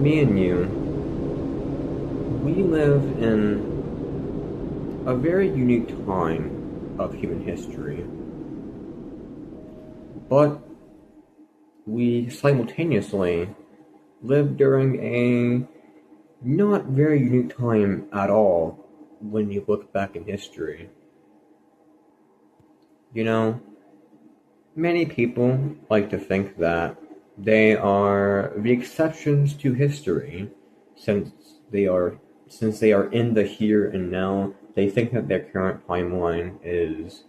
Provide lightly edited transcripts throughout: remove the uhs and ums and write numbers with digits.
me and you, we live in a very unique time of human history, but we simultaneously live during a not very unique time at all when you look back in history. You know, many people like to think that they are the exceptions to history since they are since they are in the here and now. They think that their current timeline is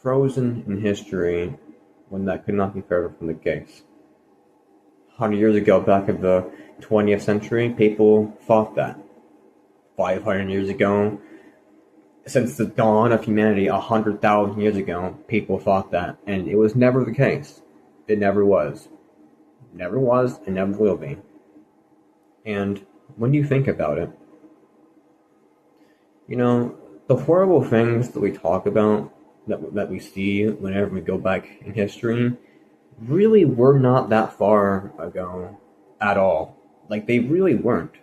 frozen in history when that could not be further from the case. 100 years ago, back in the 20th century, people thought that. 500 years ago, since the dawn of humanity, 100,000 years ago, people thought that, and it was never the case. It never was. Never was, and never will be. And when you think about it, you know, the horrible things that we talk about, that we see whenever we go back in history, really were not that far ago at all. Like, they really weren't.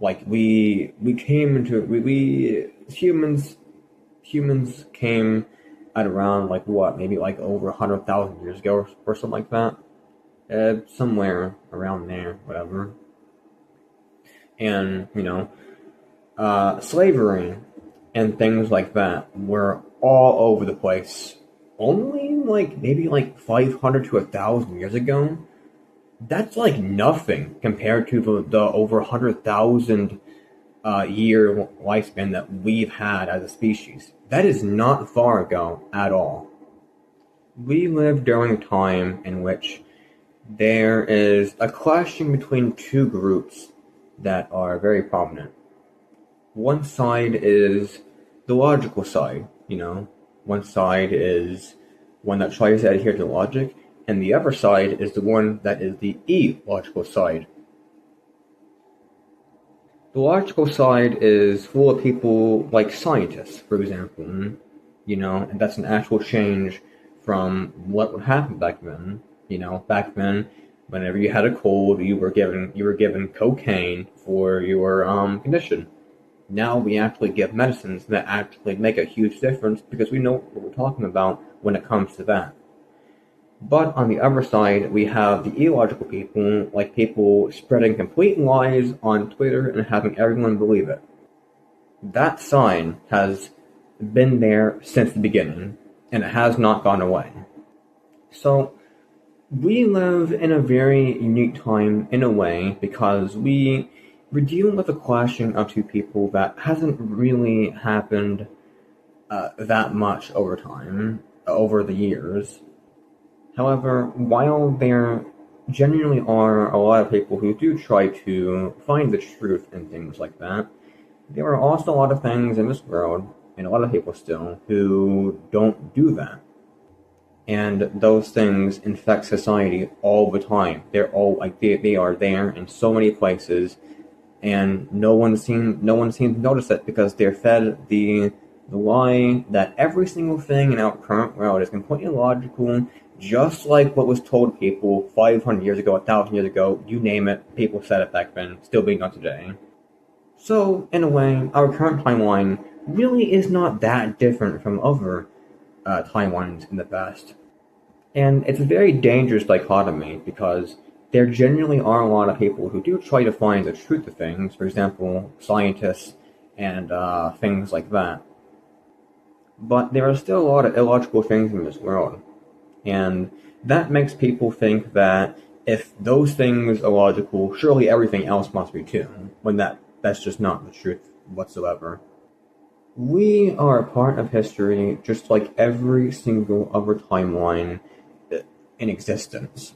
Like, we came into, humans came at around, like, what, maybe like over 100,000 years ago or something like that. Somewhere around there, whatever. And, slavery and things like that were all over the place. Only like maybe like 500 to 1,000 years ago. That's like nothing compared to the over 100,000 year lifespan that we've had as a species. That is not far ago at all. We live during a time in which there is a clashing between two groups that are very prominent. One side is the logical side, One side is one that tries to adhere to logic, and the other side is the one that is the illogical side. The logical side is full of people like scientists, for example, and that's an actual change from what would happen back then. Back then, whenever you had a cold, you were given cocaine for your condition. Now we actually give medicines that actually make a huge difference because we know what we're talking about when it comes to that. But on the other side, we have the illogical people, like people spreading complete lies on Twitter and having everyone believe it. That side has been there since the beginning, and it has not gone away. So, we live in a very unique time in a way because we're dealing with a clashing of two people that hasn't really happened that much over time, over the years. However, while there genuinely are a lot of people who do try to find the truth in things like that, there are also a lot of things in this world, and a lot of people still, who don't do that. And those things infect society all the time. They're all like they are there in so many places, and no one seems to notice it because they're fed the lie that every single thing in our current world is completely illogical, just like what was told people 500 years ago, 1,000 years ago, you name it, people said it back then, still being done today. So, in a way, our current timeline really is not that different from other timelines in the past. And it's a very dangerous dichotomy because there genuinely are a lot of people who do try to find the truth of things, for example, scientists and things like that. But there are still a lot of illogical things in this world. And that makes people think that if those things are logical, surely everything else must be too, when that's just not the truth whatsoever. We are a part of history just like every single other timeline in existence.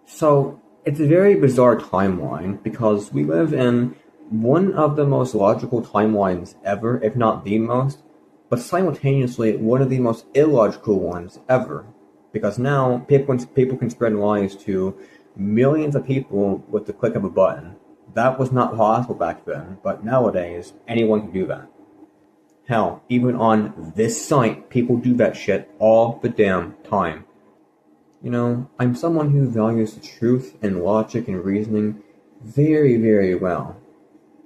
So, it's a very bizarre timeline because we live in one of the most logical timelines ever, if not the most, but simultaneously one of the most illogical ones ever. Because now people can spread lies to millions of people with the click of a button. That was not possible back then, but nowadays anyone can do that. Hell, even on this site, people do that shit all the damn time. I'm someone who values the truth and logic and reasoning very, very well.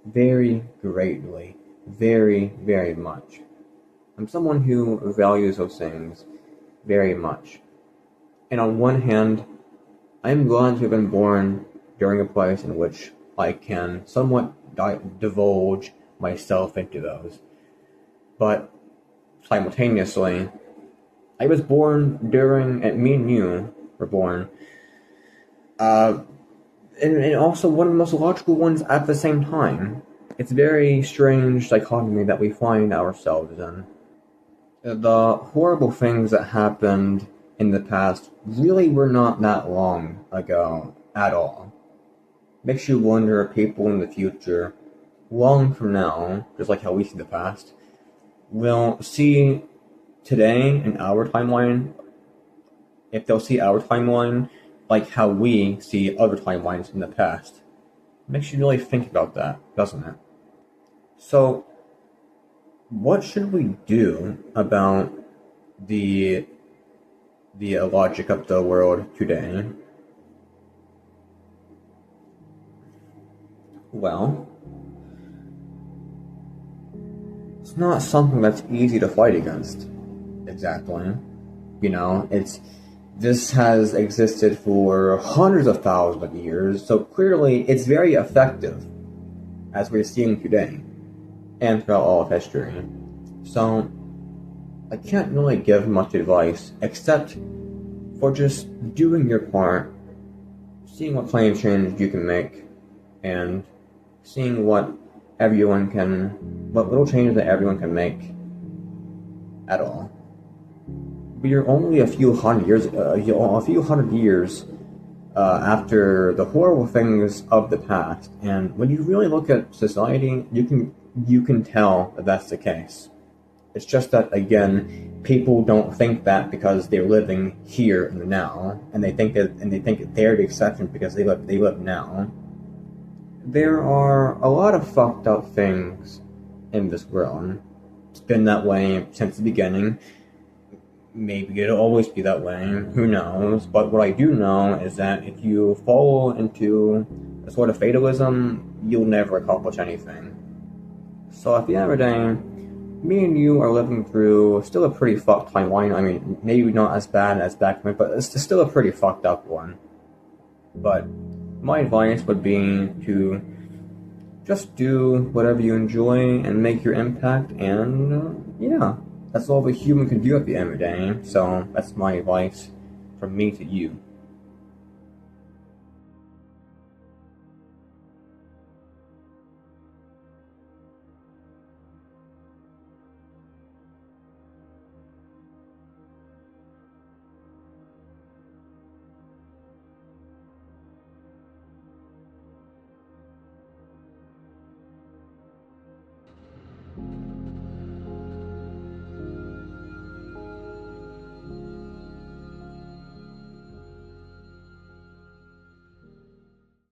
Very greatly. Very, very much. I'm someone who values those things very much. And on one hand, I'm glad to have been born during a place in which I can somewhat divulge myself into those. But simultaneously, I was born during, and me and you were born, uh, and also one of the most logical ones at the same time. It's a very strange dichotomy that we find ourselves in. The horrible things that happened in the past really were not that long ago at all. Makes you wonder if people in the future, long from now, just like how we see the past, will see today in our timeline, if they'll see our timeline like how we see other timelines in the past. Makes you really think about that, doesn't it? So, what should we do about the logic of the world today? Well, it's not something that's easy to fight against. Exactly. This has existed for hundreds of thousands of years, so clearly it's very effective, as we're seeing today, and throughout all of history. So, I can't really give much advice, except for just doing your part, seeing what kind of change you can make, and seeing what little changes that everyone can make at all. We are only a few hundred years after the horrible things of the past, and when you really look at society, you can tell that that's the case. It's just that, again, people don't think that because they're living here in the now, and they think they're the exception because they live now. There are a lot of fucked up things in this world. It's been that way since the beginning. Maybe it'll always be that way, who knows? But what I do know is that if you fall into a sort of fatalism, you'll never accomplish anything. So at the end of the day, me and you are living through still a pretty fucked timeline. I mean, maybe not as bad as back then, but it's still a pretty fucked up one. But my advice would be to just do whatever you enjoy and make your impact, and that's all the human can do at the end of the day. So that's my advice from me to you.